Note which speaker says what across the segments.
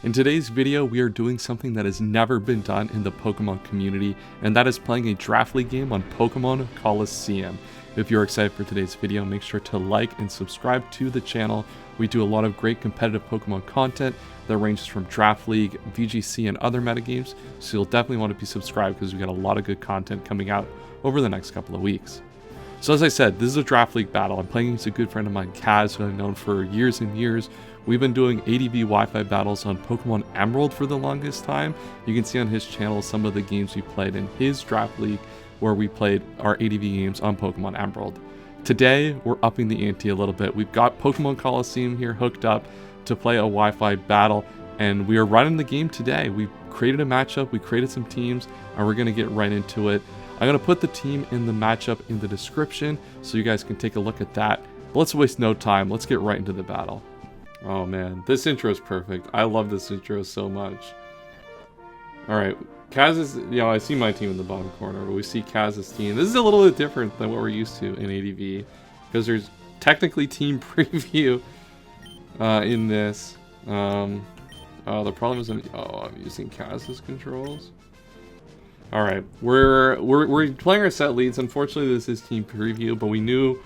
Speaker 1: In today's video, we are doing something that has never been done in the Pokemon community, and that is playing a draft league game on Pokemon Colosseum. If you're excited for today's video, make sure to like and subscribe to the channel. We do a lot of great competitive Pokemon content that ranges from draft league, VGC, and other metagames, so you'll definitely want to be subscribed because we got a lot of good content coming out over the next couple of weeks. So as I said, this is a draft league battle. I'm playing against a good friend of mine, Khaz, who I've known for years and years. We've been doing ADP Wi-Fi battles on Pokemon Emerald for the longest time. You can see on his channel some of the games we played in his draft league where we played our ADP games on Pokemon Emerald. Today, we're upping the ante a little bit. We've got Pokemon Colosseum here hooked up to play a Wi-Fi battle, and we are running the game today. We created a matchup, we created some teams, and we're going to get right into it. I'm going to put the team in the matchup in the description so you guys can take a look at that. But let's waste no time. Let's get right into the battle. Oh man, this intro is perfect. I love this intro so much. Alright, Khaz is, I see my team in the bottom corner, but we see Khaz's team. This is a little bit different than what we're used to in ADV, because there's technically team preview in this. Oh, the problem is I'm using Khaz's controls. Alright, we're playing our set leads. Unfortunately, this is team preview, but we knew.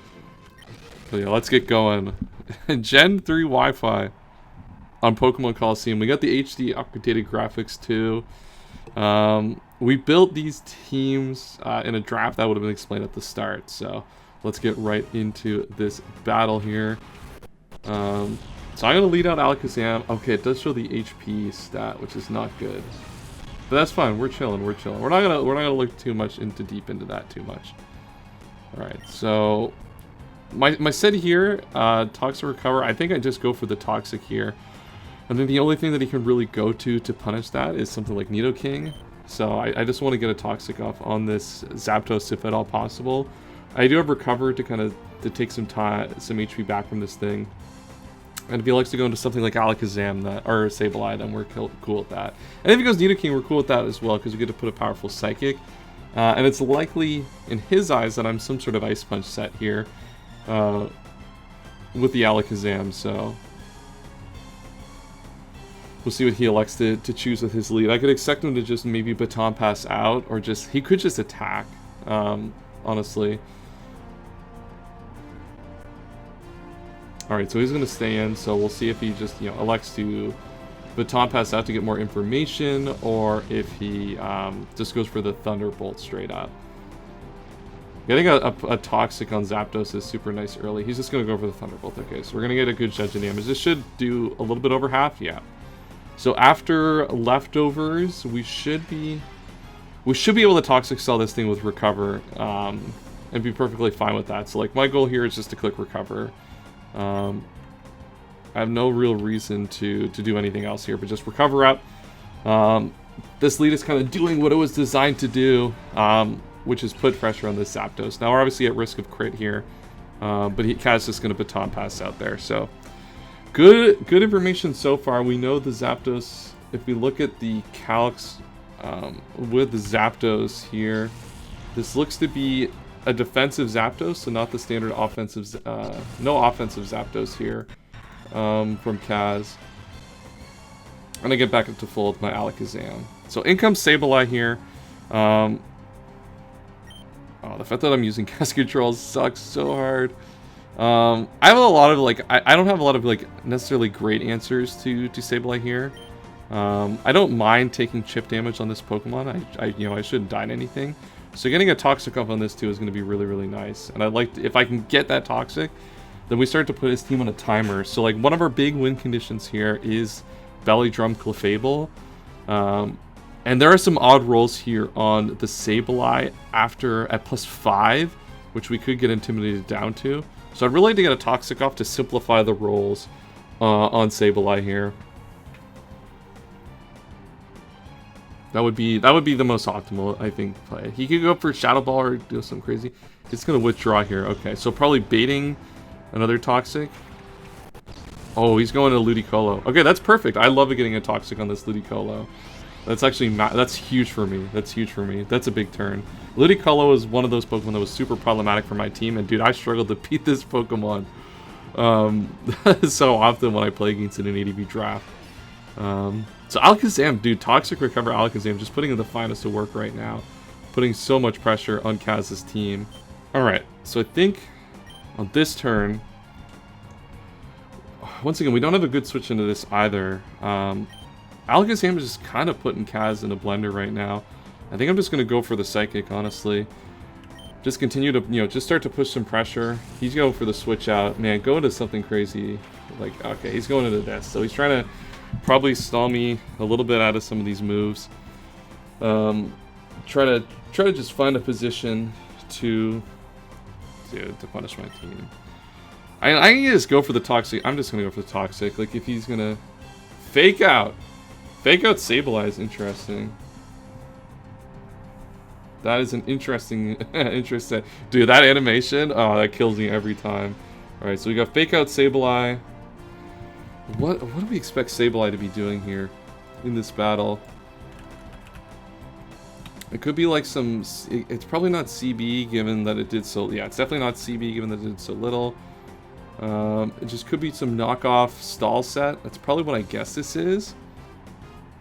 Speaker 1: So yeah, let's get going. Gen 3 Wi-Fi on Pokemon Colosseum. We got the HD updated graphics too. We built these teams in a draft that would have been explained at the start. So let's get right into this battle here. So I'm gonna lead out Alakazam. Okay, it does show the HP stat, which is not good. But that's fine. We're chilling. We're chilling. We're not gonna look too much deep into that too much. All right. So my set here, Toxic Recover. I think I just go for the Toxic here. And then the only thing that he can really go to punish that is something like Nidoking. So I just want to get a Toxic off on this Zapdos if at all possible. I do have Recover to take some HP back from this thing. And if he likes to go into something like Alakazam or Sableye, then we're cool with that. And if he goes Nidoking, we're cool with that as well, because we get to put a powerful Psychic. And it's likely, in his eyes, that I'm some sort of Ice Punch set here with the Alakazam, so we'll see what he elects to choose with his lead. I could expect him to just maybe Baton Pass out, or he could just attack, honestly. Alright, so he's going to stay in, so we'll see if he just, elects to Baton Pass out to get more information, or if he just goes for the Thunderbolt straight up. Getting a Toxic on Zapdos is super nice early. He's just going to go for the Thunderbolt. Okay, so we're going to get a good judge of damage. This should do a little bit over half, yeah. So after leftovers, we should be able to Toxic Cell this thing with Recover, and be perfectly fine with that. So like my goal here is just to click Recover. I have no real reason to do anything else here, but just Recover up. This lead is kind of doing what it was designed to do, which is put pressure on this Zapdos. Now we're obviously at risk of crit here, but Khaz is going to Baton Pass out there. So good information so far. We know the Zapdos, if we look at the calcs with the Zapdos here, this looks to be a defensive Zapdos, so not the standard offensive, no offensive Zapdos here from Khaz. And I get back up to full with my Alakazam. So in comes Sableye here. Oh, the fact that I'm using Khaz controls sucks so hard. I have a lot of I don't have a lot of necessarily great answers to Sableye here. I don't mind taking chip damage on this Pokemon. I shouldn't die in anything. So getting a Toxic off on this too is going to be really, really nice. And I'd like to, if I can get that Toxic, then we start to put his team on a timer. So one of our big win conditions here is Belly Drum Clefable. And there are some odd rolls here on the Sableye at +5, which we could get intimidated down to. So I'd really like to get a Toxic off to simplify the rolls on Sableye here. That would be the most optimal, I think, play. He could go for Shadow Ball or do something crazy. He's gonna withdraw here. Okay, so probably baiting another Toxic. Oh, he's going to Ludicolo. Okay, that's perfect. I love getting a Toxic on this Ludicolo. That's actually that's huge for me. That's huge for me. That's a big turn. Ludicolo is one of those Pokemon that was super problematic for my team, and dude, I struggled to beat this Pokemon so often when I play against it in ADP draft. So Alakazam, dude, Toxic Recover Alakazam, just putting in the finest to work right now. Putting so much pressure on Khaz's team. Alright, so I think on this turn, once again, we don't have a good switch into this either. Alakazam is just kind of putting Khaz in a blender right now. I think I'm just going to go for the Psychic, honestly. Just continue to, you know, just start to push some pressure. He's going for the switch out. Man, go into something crazy. Like, okay, he's going into this. So he's trying to probably stall me a little bit out of some of these moves. Try to just find a position to punish my team. I can just go for the Toxic. I'm just going to go for the Toxic. Like, if he's going to fake out Sableye is interesting. That is an interesting, dude, that animation, oh, that kills me every time. Alright, so we got Fake Out Sableye. What do we expect Sableye to be doing here in this battle? It could be like some, it's probably not CB given that it did so, yeah, it's definitely not CB given that it did so little. It just could be some knockoff stall set. That's probably what I guess this is.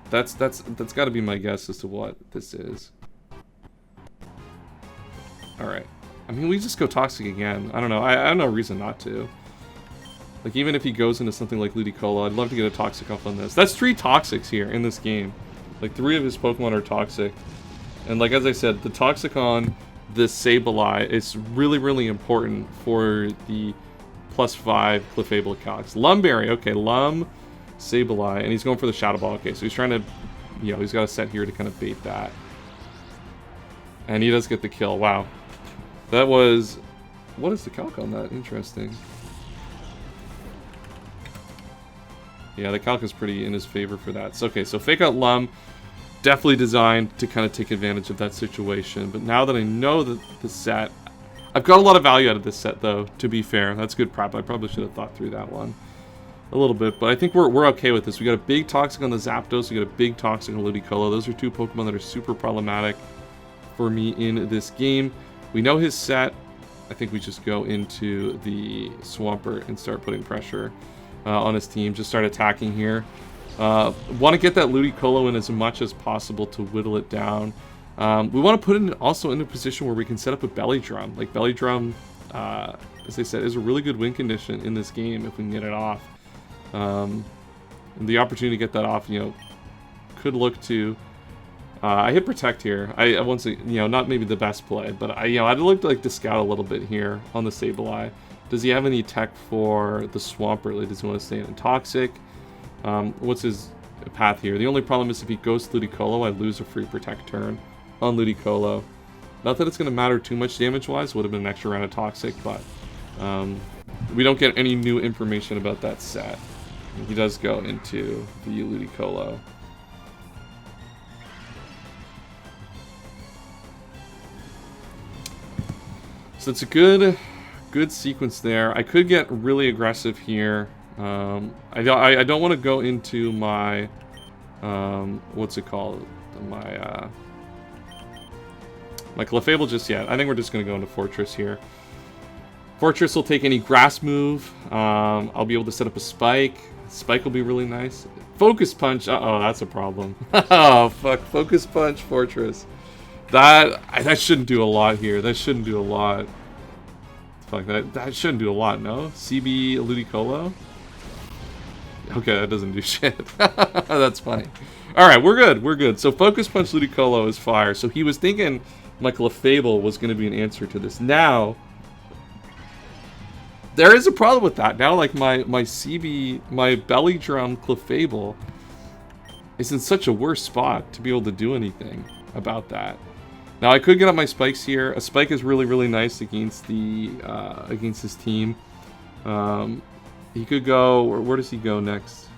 Speaker 1: That's got to be my guess as to what this is. Alright. I mean, we just go Toxic again. I don't know. I have no reason not to. Like, even if he goes into something like Ludicolo, I'd love to get a Toxic up on this. That's 3 Toxics here in this game. Like, 3 of his Pokemon are Toxic. And like, as I said, the Toxic on this Sableye is really, really important for the +5 Clefable Cox. Lumberry. Okay, Lum, Sableye. And he's going for the Shadow Ball. Okay, so he's trying to, you know, he's got a set here to kind of bait that. And he does get the kill. Wow. That was... What is the calc on that? Interesting. Yeah, the calc is pretty in his favor for that. So, okay, so Fake Out Lum, definitely designed to kind of take advantage of that situation. But now that I know that the set... I've got a lot of value out of this set, though, to be fair. That's good prep. I probably should have thought through that one a little bit. But I think we're okay with this. We got a big Toxic on the Zapdos. We got a big Toxic on Ludicolo. Those are 2 Pokemon that are super problematic for me in this game. We know his set. I think we just go into the Swampert and start putting pressure on his team. Just start attacking here. Want to get that Ludicolo in as much as possible to whittle it down. We want to put it also in a position where we can set up a Belly Drum. Like, Belly Drum, as I said, is a really good win condition in this game if we can get it off. And the opportunity to get that off, you know, could look to... I hit Protect here. I once, you know, not maybe the best play, but I'd look like to scout a little bit here on the Sableye. Does he have any tech for the Swampert? Like, does he want to stay in Toxic? What's his path here? The only problem is if he goes Ludicolo, I lose a free Protect turn on Ludicolo. Not that it's going to matter too much damage-wise. Would have been an extra round of Toxic, but we don't get any new information about that set. He does go into the Ludicolo. So it's a good sequence there. I could get really aggressive here. I don't want to go into my what's it called? My Clefable just yet. I think we're just gonna go into Fortress here. Fortress will take any grass move. I'll be able to set up a Spike. Spike will be really nice. Focus Punch. Uh-oh, that's a problem. Oh fuck. Focus Punch Fortress. That shouldn't do a lot here. That shouldn't do a lot. Fuck, that shouldn't do a lot, no? CB Ludicolo? Okay, that doesn't do shit. That's funny. Alright, we're good. We're good. So Focus Punch Ludicolo is fire. So he was thinking my Clefable was going to be an answer to this. Now, there is a problem with that. Now, like, my CB, my Belly Drum Clefable is in such a worse spot to be able to do anything about that. Now, I could get up my Spikes here. A Spike is really, really nice against the against his team. He could go... Where does he go next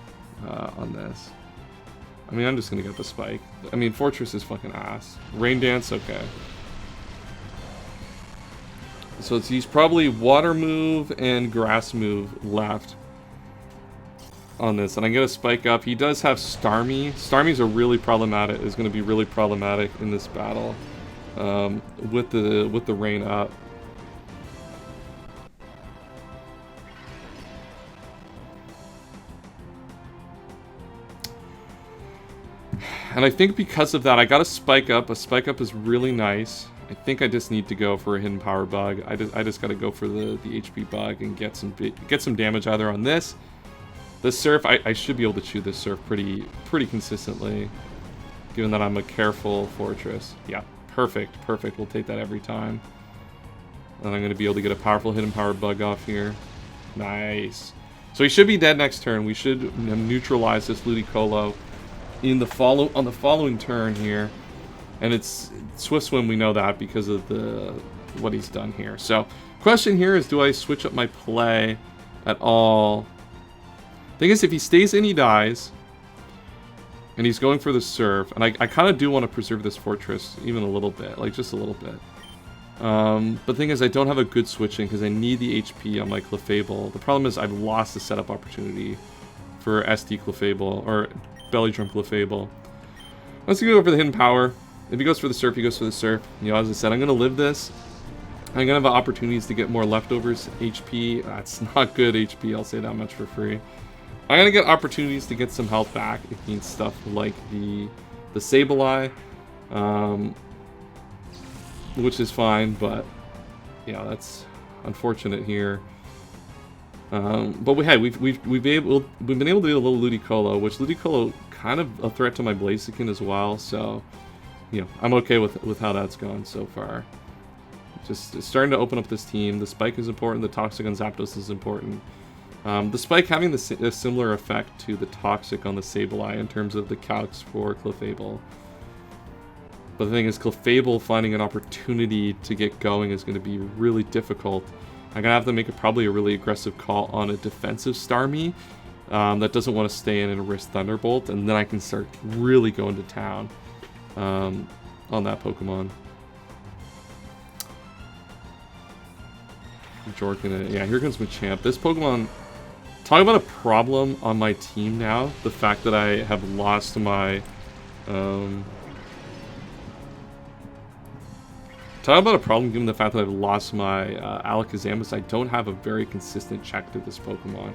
Speaker 1: on this? I mean, I'm just going to get the Spike. I mean, Fortress is fucking ass. Rain Dance, okay. So he's probably Water Move and Grass Move left on this. And I get a Spike up. He does have Starmie. Starmie's a really problematic... is going to be really problematic in this battle. With the rain up. And I think because of that, I got a spike up. A spike up is really nice. I think I just need to go for a hidden power bug. I just got to go for the HP bug and get some damage either on this. The surf, I should be able to chew this surf pretty consistently, given that I'm a careful fortress. Yeah, perfect. We'll take that every time. And I'm going to be able to get a powerful hidden power bug off here. Nice. So he should be dead next turn. We should neutralize this Ludicolo on the following turn here. And it's Swift Swim, we know that because of what he's done here. So, question here is, do I switch up my play at all? Thing is, if he stays in, he dies. And he's going for the surf. And I kind of do want to preserve this fortress even a little bit. Like, just a little bit. But the thing is, I don't have a good switching because I need the HP on my Clefable. The problem is I've lost the setup opportunity for ST Clefable, or Belly Drum Clefable. Let's go for the hidden power. If he goes for the surf, he goes for the surf. You know, as I said, I'm going to live this. I'm going to have opportunities to get more leftovers HP. That's not good HP, I'll say that much for free. I'm going to get opportunities to get some health back. It means stuff like the Sableye, which is fine, but yeah, that's unfortunate here. But we've been able to do a little Ludicolo, which Ludicolo kind of a threat to my Blaziken as well. So, you know, I'm okay with how that's gone so far. Just starting to open up this team. The Spike is important. The Toxic on Zapdos is important. The Spike having a similar effect to the Toxic on the Sableye in terms of the calcs for Clefable. But the thing is, Clefable finding an opportunity to get going is going to be really difficult. I'm going to have to make probably a really aggressive call on a defensive Starmie that doesn't want to stay in and risk Thunderbolt, and then I can start really going to town on that Pokemon. Jorkin, yeah, here comes Machamp. This Pokemon, talk about a problem on my team now. The fact that I have lost my... talk about a problem given the fact that I've lost my Alakazam. I don't have a very consistent check to this Pokemon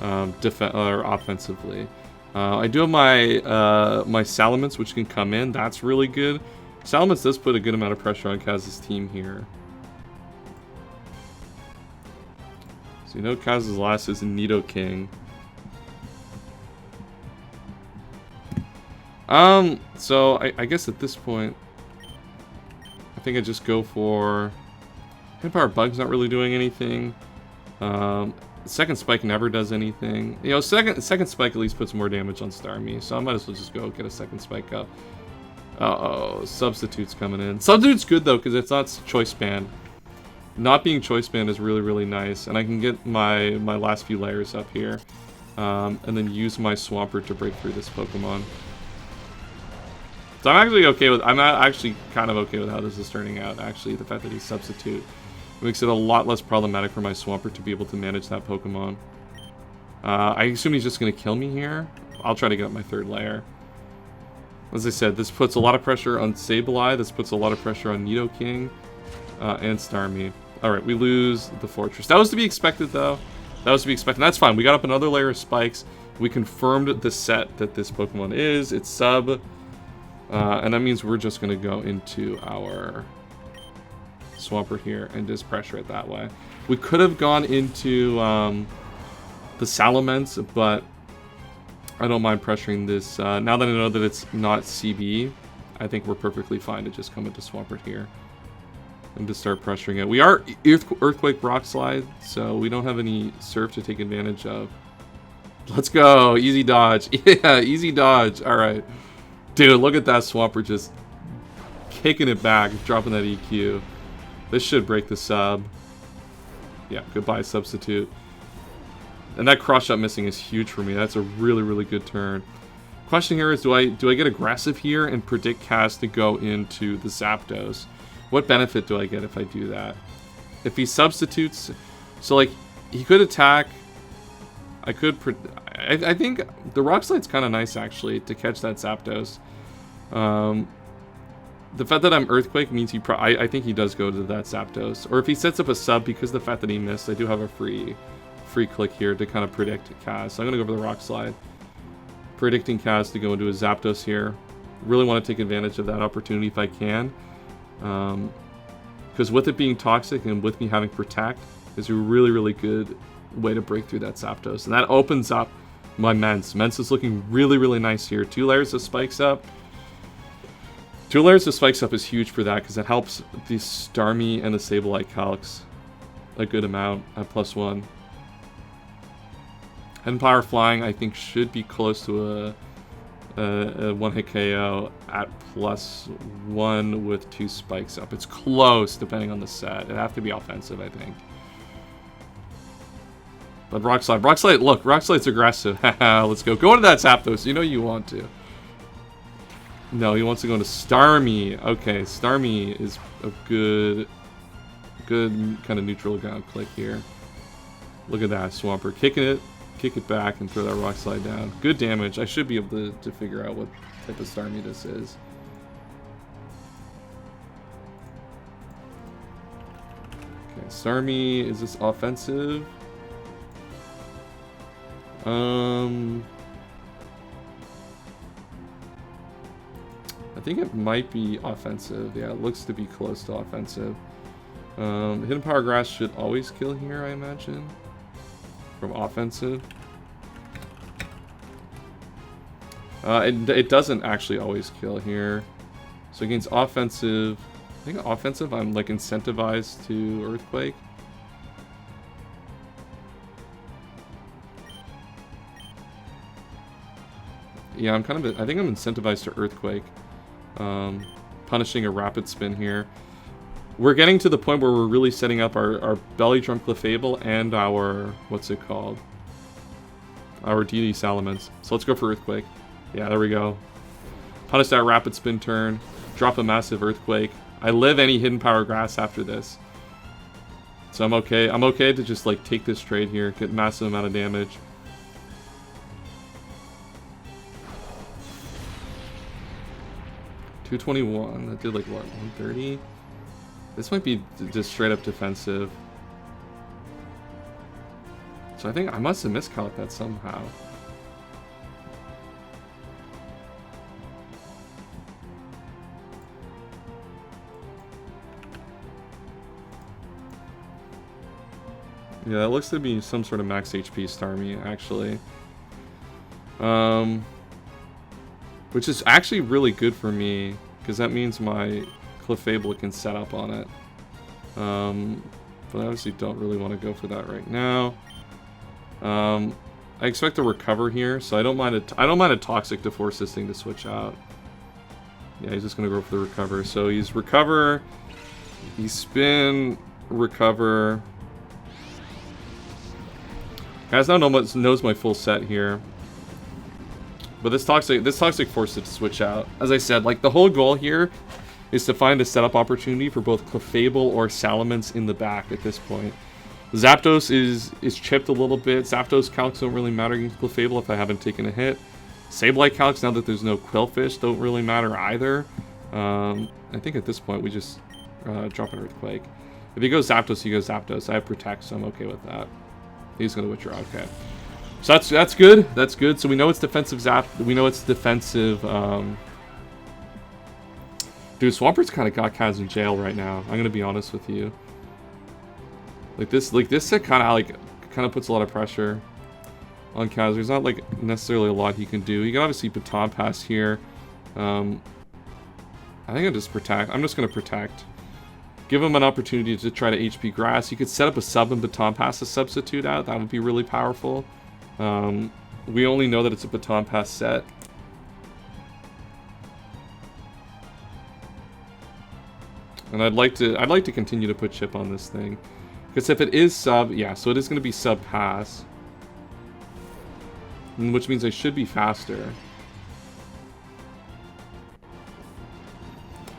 Speaker 1: or offensively. I do have my my Salamence, which can come in. That's really good. Salamence does put a good amount of pressure on Khaz's team here. So you know Khaz's last is Nidoking. So I guess at this point, I think I just go for... Hidden Power Bug's not really doing anything. Second Spike never does anything. You know, second Spike at least puts more damage on Starmie, so I might as well just go get a second Spike up. Uh-oh, Substitute's coming in. Substitute's good, though, because it's not Choice Band. Not being Choice Band is really, really nice, and I can get my last few layers up here, and then use my Swampert to break through this Pokemon. So I'm actually okay with... I'm actually kind of okay with how this is turning out, actually. The fact that he's Substitute makes it a lot less problematic for my Swampert to be able to manage that Pokemon. I assume he's just going to kill me here. I'll try to get up my third layer. As I said, this puts a lot of pressure on Sableye. This puts a lot of pressure on Nidoking and Starmie. Alright, we lose the Fortress. That was to be expected, though. That was to be expected. That's fine. We got up another layer of spikes. We confirmed the set that this Pokemon is. It's sub... and that means we're just going to go into our Swampert here and just pressure it that way. We could have gone into the Salamence, but I don't mind pressuring this. Now that I know that it's not CB, I think we're perfectly fine to just come into Swampert here and to start pressuring it. We are Earthquake Rock Slide, so we don't have any Surf to take advantage of. Let's go. Easy dodge. Yeah, easy dodge. All right. Dude, look at that Swampert just kicking it back, dropping that EQ. This should break the sub. Yeah, goodbye Substitute. And that cross shot missing is huge for me. That's a really, really good turn. Question here is, do I get aggressive here and predict Khaz to go into the Zapdos? What benefit do I get if I do that? If he substitutes, so like he could attack. I could. I think the Rock Slide's kind of nice actually to catch that Zapdos. The fact that I'm Earthquake means I think he does go to that Zapdos. Or if he sets up a sub, because the fact that he missed, I do have a free click here to kind of predict Khaz. So I'm gonna go for the Rock Slide. predicting Khaz to go into a Zapdos here. Really want to take advantage of that opportunity if I can. Because with it being toxic and with me having Protect is a really, really good way to break through that Zapdos. And that opens up my Mence. Mence is looking really, really nice here. 2 layers of Spikes Up. 2 layers of Spikes Up is huge for that because it helps the Starmie and the Sableye calcs a good amount at +1. Hidden Power Flying, I think, should be close to a one-hit KO at +1 with 2 Spikes Up. It's close, depending on the set. It'd have to be offensive, I think. But Rock Slide. Rock Slide, look, Rock Slide's aggressive. Haha, let's go. Go into that Zapdos. You know you want to. No, he wants to go into Starmie. Okay, Starmie is a good kind of neutral ground click here. Look at that, Swampert. Kicking it, kick it back, and throw that Rock Slide down. Good damage. I should be able to figure out what type of Starmie this is. Okay, Starmie, is this offensive? I think it might be offensive. Yeah, it looks to be close to offensive. Hidden Power Grass should always kill here, I imagine. From offensive. It doesn't actually always kill here. So against offensive, I think offensive, I'm like incentivized to Earthquake. Yeah, I think I'm incentivized to Earthquake. Punishing a Rapid Spin here. We're getting to the point where we're really setting up our Belly Drum Clefable and our, what's it called? Our DD Salamence. So let's go for Earthquake. Yeah, there we go. Punish that Rapid Spin turn. Drop a massive Earthquake. I live any Hidden Power Grass after this. So I'm okay. I'm okay to just like take this trade here, get massive amount of damage. $221. That did like what, 130? This might be just straight up defensive. So I think I must have miscalculated that somehow. Yeah, that looks to be some sort of max HP Starmie, actually. Which is actually really good for me, because that means my Clefable can set up on it. But I obviously don't really want to go for that right now. I expect to recover here, so I don't mind a Toxic to force this thing to switch out. Yeah, he's just gonna go for the recover. So he's recover, he's spin, recover. Guys now knows my full set here. But this toxic forced it to switch out. As I said, like the whole goal here is to find a setup opportunity for both Clefable or Salamence in the back at this point. Zapdos is chipped a little bit. Zapdos calcs don't really matter against Clefable if I haven't taken a hit. Sableye calcs, now that there's no Quillfish, don't really matter either. I think at this point we just drop an Earthquake. If he goes Zapdos, he goes Zapdos. I have Protect, so I'm okay with that. He's gonna withdraw, okay. So that's good. That's good. So we know it's defensive Zap. We know it's defensive. Dude, Swampert's kind of got Khaz in jail right now. I'm gonna be honest with you. Like this set kind of puts a lot of pressure on Khaz. There's not like necessarily a lot he can do. He can obviously Baton Pass here. I think I'm just gonna protect. Give him an opportunity to try to HP Grass. You could set up a sub and Baton Pass to substitute out. That would be really powerful. We only know that it's a Baton Pass set. And I'd like to continue to put chip on this thing. Because if it is sub, yeah, so it is going to be sub pass. Which means I should be faster.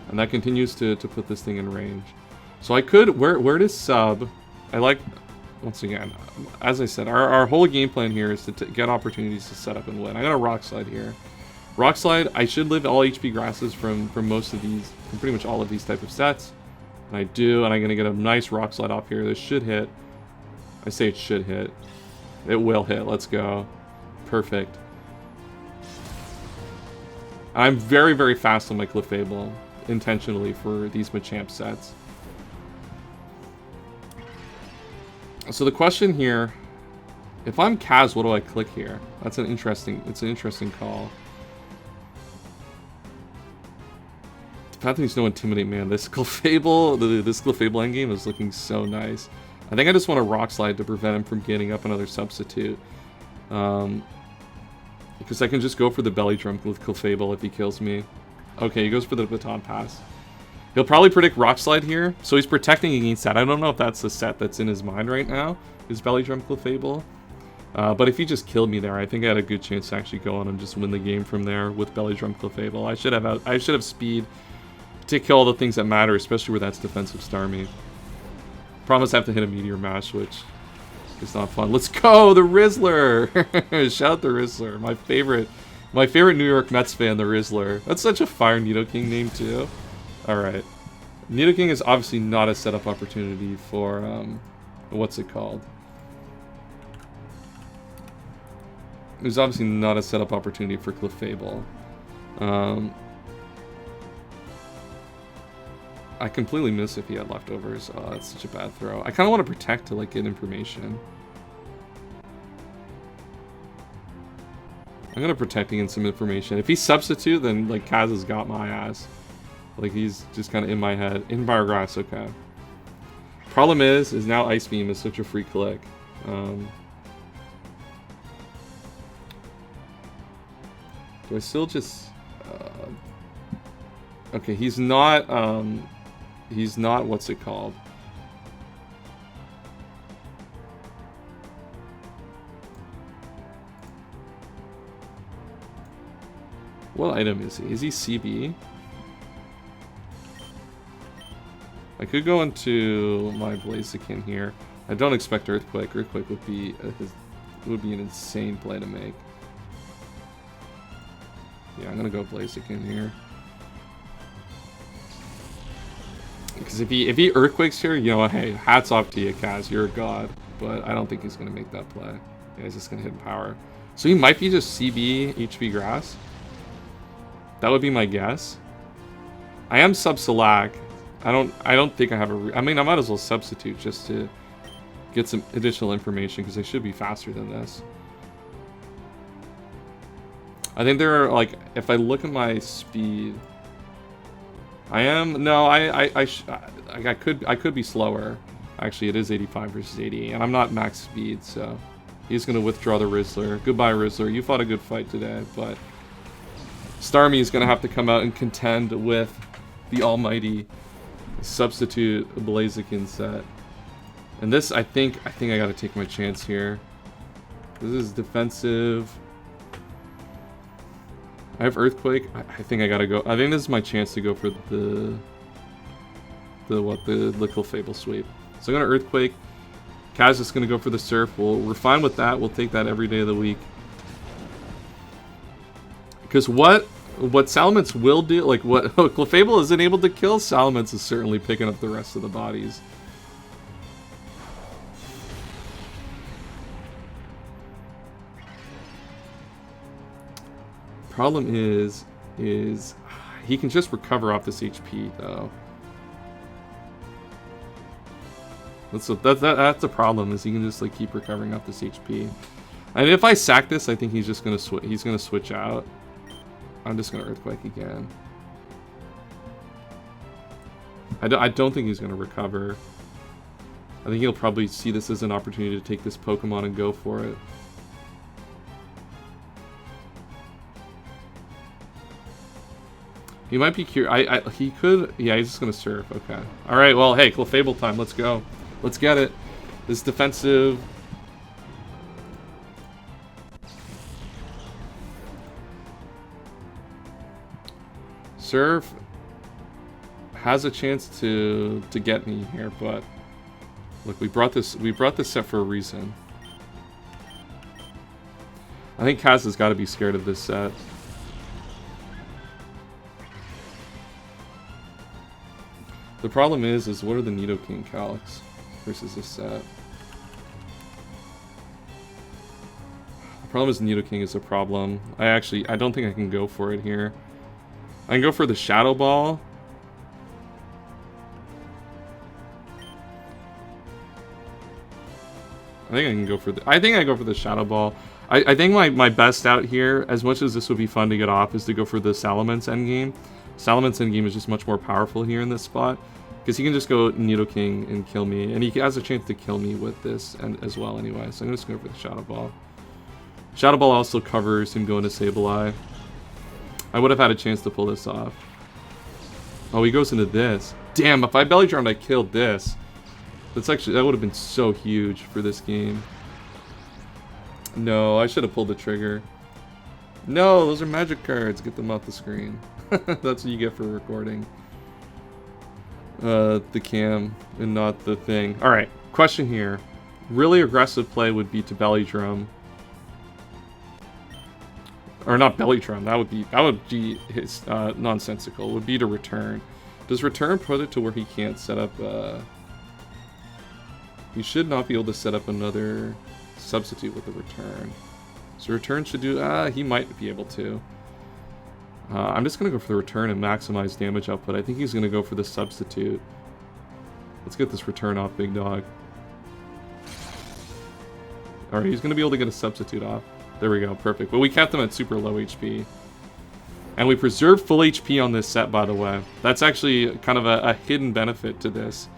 Speaker 1: And that continues to put this thing in range. So I could, where it is sub, I like, once again, as I said, our whole game plan here is to get opportunities to set up and win. I got a Rock Slide here. Rock Slide, I should live all HP grasses from most of these, from pretty much all of these type of sets. And I do, and I'm going to get a nice Rock Slide off here. This should hit. I say it should hit. It will hit. Let's go. Perfect. I'm very, very fast on my Clefable, intentionally, for these Machamp sets. So the question here, if I'm Khaz, what do I click here? It's an interesting call. The fact that he's no Intimidate, man, this Clefable, this Clefable endgame is looking so nice. I think I just want a Rock Slide to prevent him from getting up another substitute. Because I can just go for the Belly Drum with Clefable if he kills me. Okay, he goes for the Baton Pass. He'll probably predict Rock Slide here, so he's protecting against that. I don't know if that's the set that's in his mind right now, is Belly Drum Clefable. But if he just killed me there, I think I had a good chance to actually go on and just win the game from there with Belly Drum Clefable. I should have speed to kill all the things that matter, especially where that's defensive Starmie. Promise I have to hit a Meteor Mash, which is not fun. Let's go, the Rizzler! Shout out the Rizzler, my favorite New York Mets fan, the Rizzler. That's such a fire Nidoking name too. Alright. Nidoking is obviously not a setup opportunity for, what's it called? There's obviously not a setup opportunity for Clefable. I completely miss if he had leftovers. Oh, that's such a bad throw. I kind of want to protect to, like, get information. I'm gonna protect against some information. If he's substitute, then, like, Khaz has got my ass. Like, he's just kind of in my head. In Fire Grass, okay. Problem is now Ice Beam is such a free click. Do I still just... okay, he's not, what's it called? What item is he? Is he CB? I could go into my Blaziken here. I don't expect Earthquake. Earthquake would be an insane play to make. Yeah, I'm gonna go Blaziken here. Because if he Earthquakes here, you know, hey, hats off to you, Khaz. You're a god. But I don't think he's gonna make that play. Yeah, he's just gonna hit power. So he might be just CB HP Grass. That would be my guess. I am sub Select. I don't think I have a... I mean, I might as well substitute just to get some additional information because they should be faster than this. I think there are, like, if I look at my speed, I am... No, I could be slower. Actually, it is 85 versus 80, and I'm not max speed, so he's going to withdraw the Rizzler. Goodbye, Rizzler. You fought a good fight today, but Starmie is going to have to come out and contend with the almighty substitute Blaziken set. And this, I think I gotta take my chance here. This is defensive. I have Earthquake. I think I gotta go. I think this is my chance to go for the Clefable sweep. So I'm gonna Earthquake. Khaz is gonna go for the Surf. We're fine with that. We'll take that every day of the week. Because what Salamence will do, like what Clefable isn't able to kill, Salamence is certainly picking up the rest of the bodies. Problem is he can just recover off this HP though. That's the problem, is he can just like keep recovering off this HP. And if I sack this, I think he's just gonna switch out. I'm just gonna Earthquake again. I don't think he's gonna recover. I think he'll probably see this as an opportunity to take this Pokemon and go for it. He might be curious. He could. Yeah, he's just gonna Surf. Okay. All right. Well, hey, Clefable time. Let's go. Let's get it. This defensive. Surf has a chance to get me here, but look, we brought this set for a reason. I think Khaz has got to be scared of this set. The problem is what are the Nidoking calcs versus this set? The problem is Nidoking is a problem. I don't think I can go for it here. I can go for the Shadow Ball. I think I go for the Shadow Ball. I think my best out here, as much as this would be fun to get off, is to go for the Salamence endgame. Salamence endgame is just much more powerful here in this spot, because he can just go Nidoking and kill me, and he has a chance to kill me with this and as well anyway, so I'm just going to go for the Shadow Ball. Shadow Ball also covers him going to Sableye. I would have had a chance to pull this off. Oh, he goes into this. Damn, if I Belly Drummed, I killed this. That would have been so huge for this game. No, I should have pulled the trigger. No, those are magic cards. Get them off the screen. That's what you get for recording the cam and not the thing. Alright, question here. Really aggressive play would be to Belly Drum. Or not Belly Drum, that would be his nonsensical. It would be to return. Does return put it to where he can't set up he should not be able to set up another substitute with the return. So return should do... he might be able to. I'm just going to go for the return and maximize damage output. I think he's going to go for the substitute. Let's get this return off, big dog. Alright, he's going to be able to get a substitute off. There we go, perfect. But we kept him at super low HP. And we preserved full HP on this set, by the way. That's actually kind of a hidden benefit to this.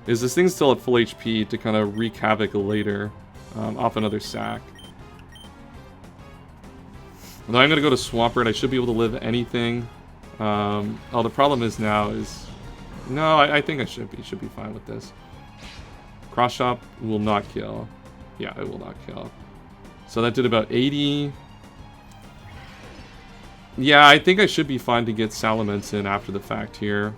Speaker 1: Is this thing's still at full HP to kind of wreak havoc later off another sack. Although I'm going to go to Swampert, I should be able to live anything. Oh, the problem is now is... No, I think I should be fine with this. Cross Chop will not kill. Yeah, it will not kill. So that did about 80. Yeah, I think I should be fine to get Salamence in after the fact here.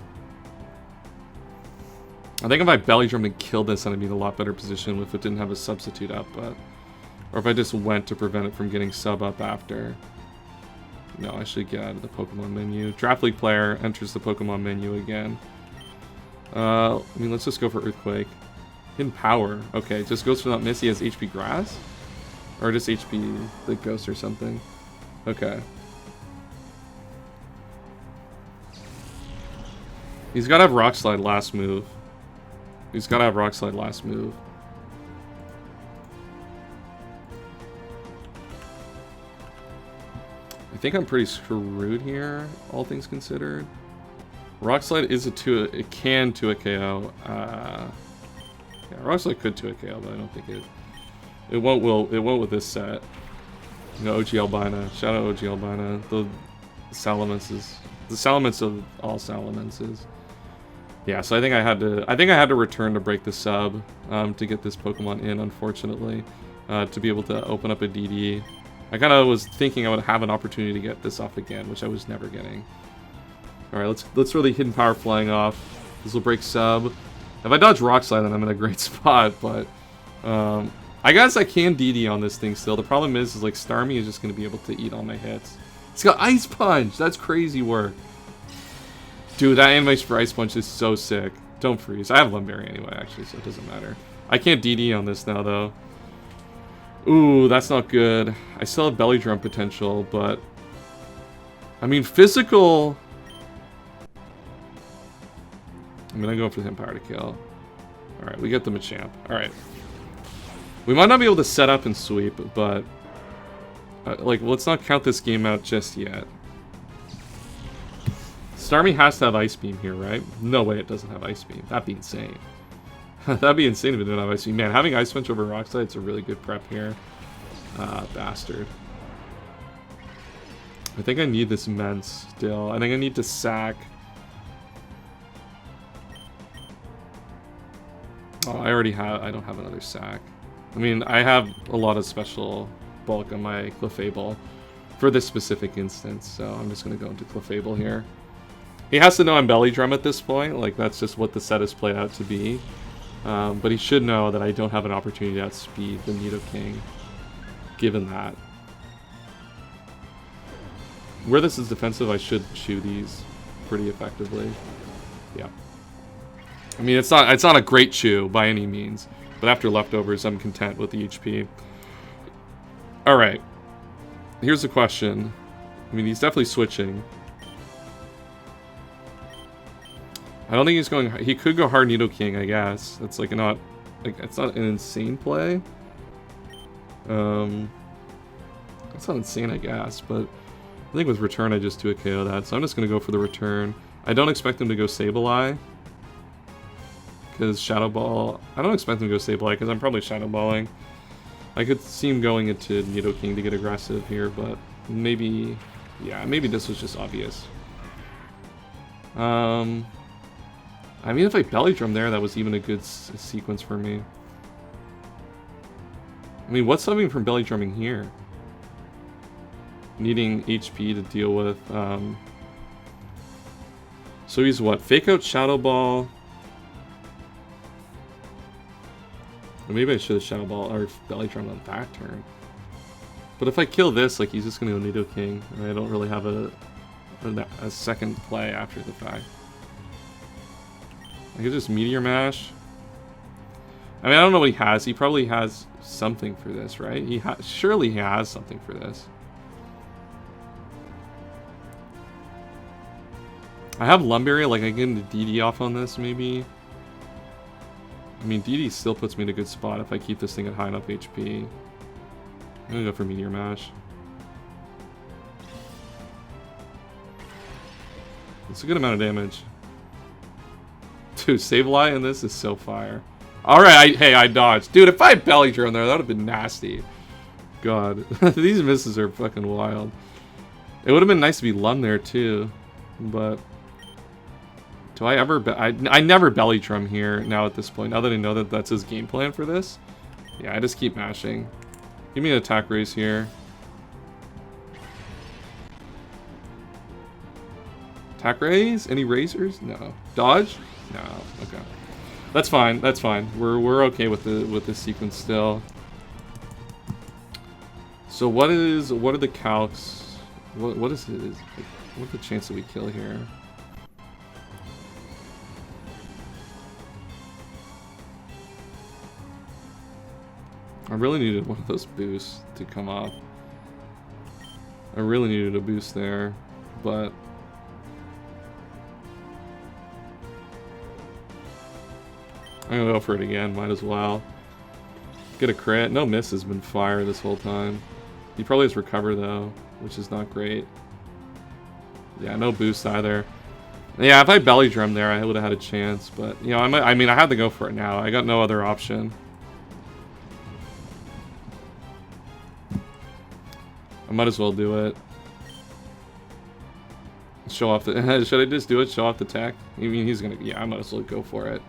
Speaker 1: I think if I Belly Drummed and killed this, I'd be in a lot better position if it didn't have a substitute up, but... Or if I just went to prevent it from getting sub up after. No, I should get out of the Pokemon menu. Draft League player enters the Pokemon menu again. I mean, let's just go for Earthquake. Hidden Power. Okay, just goes for that miss. He has HP Grass? Or just HP the Ghost or something. Okay. He's got to have Rock Slide last move. He's got to have Rock Slide last move. I think I'm pretty screwed here, all things considered. Rock Slide is it can 2 a KO. Yeah, Rock Slide could 2 a KO, but I don't think it won't with this set. You know, OG Albina. Shout out OG Albina. The Salamences. The Salamence of all Salamences. Yeah, so I think I had to return to break the sub to get this Pokemon in, unfortunately, to be able to open up a DD. I kind of was thinking I would have an opportunity to get this off again, which I was never getting. All right, let's throw the Hidden Power flying off. This will break sub. If I dodge Rock Slide, then I'm in a great spot. But I guess I can DD on this thing still. The problem is like Starmie is just going to be able to eat all my hits. It's got Ice Punch. That's crazy work. Dude, that animation for Ice Punch is so sick. Don't freeze. I have Lumberry anyway, actually, so it doesn't matter. I can't DD on this now, though. Ooh, that's not good. I still have Belly Drum potential, but... I mean, physical... I'm gonna go for the Hidden Power to kill. Alright, we get the Machamp. Alright. We might not be able to set up and sweep, but... like, let's not count this game out just yet. Starmie has to have Ice Beam here, right? No way it doesn't have Ice Beam. That'd be insane. That'd be insane if it didn't have Ice Beam. Man, having Ice Punch over Rock Slide is a really good prep here. Bastard. I think I need this Immense still. I think I need to sack. Oh, I don't have another sack. I mean, I have a lot of special bulk on my Clefable for this specific instance, so I'm just going to go into Clefable here. He has to know I'm Belly Drum at this point, like that's just what the set has played out to be. But he should know that I don't have an opportunity to outspeed the Nidoking, given that. Where this is defensive, I should chew these pretty effectively. Yeah. I mean, it's not a great chew by any means, but after leftovers, I'm content with the HP. Alright. Here's the question. I mean, he's definitely switching. I don't think he's going... He could go hard Nidoking, I guess. That's like not... Like, it's not an insane play. That's not insane, I guess, but I think with return I just do a KO that, so I'm just going to go for the return. I don't expect him to go Sableye, because Shadow Ball... I don't expect him to go Sableye, because I'm probably Shadow Balling. I could see him going into Nidoking to get aggressive here, but maybe... Yeah, maybe this was just obvious. I mean, if I Belly Drum there, that was even a good sequence for me. I mean, what's stopping from Belly Drumming here? Needing HP to deal with, So he's what? Fake Out Shadow Ball. Or maybe I should have Shadow Ball or Belly Drum on that turn. But if I kill this, like, he's just gonna go Nidoking, and I don't really have a second play after the fact. I could just Meteor Mash. I mean, I don't know what he has. He probably has something for this, right? Surely he has something for this. I have Lumberry, like I can get into DD off on this, maybe. I mean, DD still puts me in a good spot if I keep this thing at high enough HP. I'm gonna go for Meteor Mash. It's a good amount of damage. Dude, Sableye in this is so fire. Alright, hey, I dodged. Dude, if I Belly Drum there, that would have been nasty. God. These misses are fucking wild. It would have been nice to be Lum there, too. But... Do I ever... I never Belly Drum here now at this point. Now that I know that that's his game plan for this. Yeah, I just keep mashing. Give me an attack raise here. Attack raise? Any razors? No. Dodge? No. Okay. That's fine. That's fine. We're okay with the sequence still. So what are the calcs? What is it? What's the chance that we kill here? I really needed one of those boosts to come up. I really needed a boost there, but I'm gonna go for it again, might as well. Get a crit. No miss has been fire this whole time. He probably has recover though, which is not great. Yeah, no boost either. Yeah, if I Belly Drum there, I would have had a chance, but you know, I mean, I had to go for it now. I got no other option. I might as well do it. Show off the... Should I just do it? Show off the tech? I mean, he's gonna... Yeah, I might as well go for it.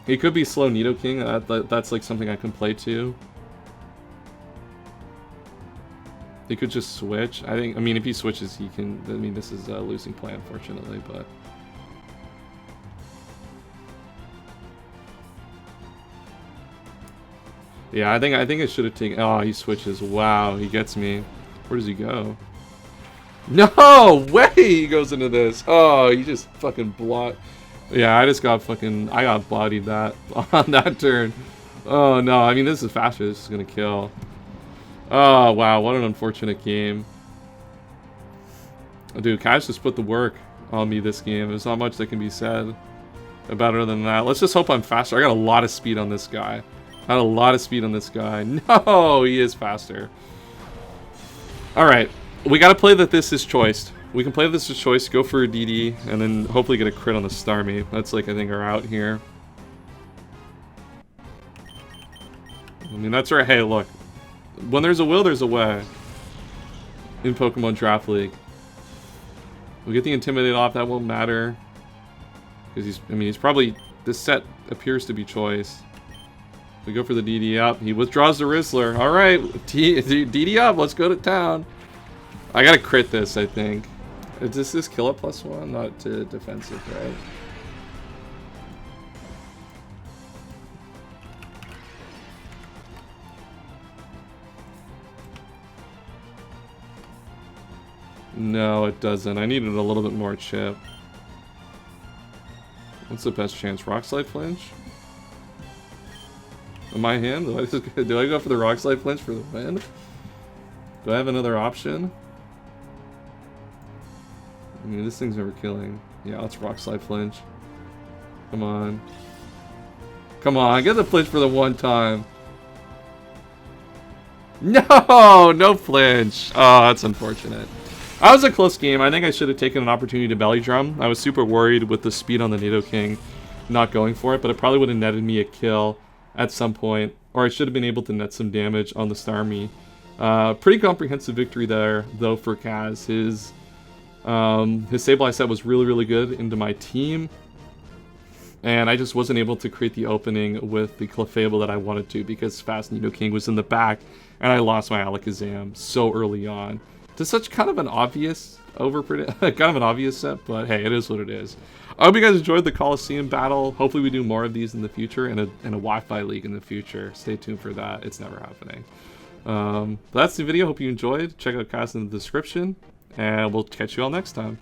Speaker 1: He could be slow Nidoking. That's like something I can play too. He could just switch. I mean, if he switches, he can... I mean, this is a losing play, unfortunately, but... Yeah, I think I should have taken... Oh, he switches. Wow, he gets me. Where does he go? No way he goes into this. Oh, he just fucking blocked. Yeah, I just got fucking... I got bodied that on that turn. Oh, no. I mean, this is faster. This is going to kill. Oh, wow. What an unfortunate game. Dude, Khaz just put the work on me this game. There's not much that can be said better than that. Let's just hope I'm faster. I got a lot of speed on this guy. I had a lot of speed on this guy. No, he is faster. Alright. We gotta play that this is choiced. We can play this as choice, go for a DD, and then hopefully get a crit on the Starmie. That's like, I think, our out here. I mean, that's right. Hey, look. When there's a will, there's a way. In Pokemon Draft League. We get the Intimidate off, that won't matter. Because he's probably... This set appears to be choice. We go for the DD up. He withdraws the Rizzler. Alright, DD up. Let's go to town. I gotta crit this, I think. Is this kill up +1? Not to defensive, right? No, it doesn't. I needed a little bit more chip. What's the best chance? Rock Slide Flinch? In my hand? Do I go for the Rock Slide Flinch for the win? Do I have another option? I mean, this thing's never killing. Yeah, let's rock slide flinch. Come on. Come on, get the flinch for the one time. No, no flinch. Oh, that's unfortunate. That was a close game. I think I should have taken an opportunity to belly drum. I was super worried with the speed on the Nidoking not going for it, but it probably would have netted me a kill at some point, or I should have been able to net some damage on the Starmie. Pretty comprehensive victory there, though, for Khaz. His Sableye set was really, really good into my team, and I just wasn't able to create the opening with the Clefable that I wanted to because Fast Nidoking was in the back, and I lost my Alakazam so early on to such kind of an obvious set, but hey, it is what it is. I hope you guys enjoyed the Colosseum battle. Hopefully we do more of these in the future, and a Wi-Fi league in the future. Stay tuned for that. It's never happening. But that's the video. Hope you enjoyed. Check out Khaz in the description, and we'll catch you all next time.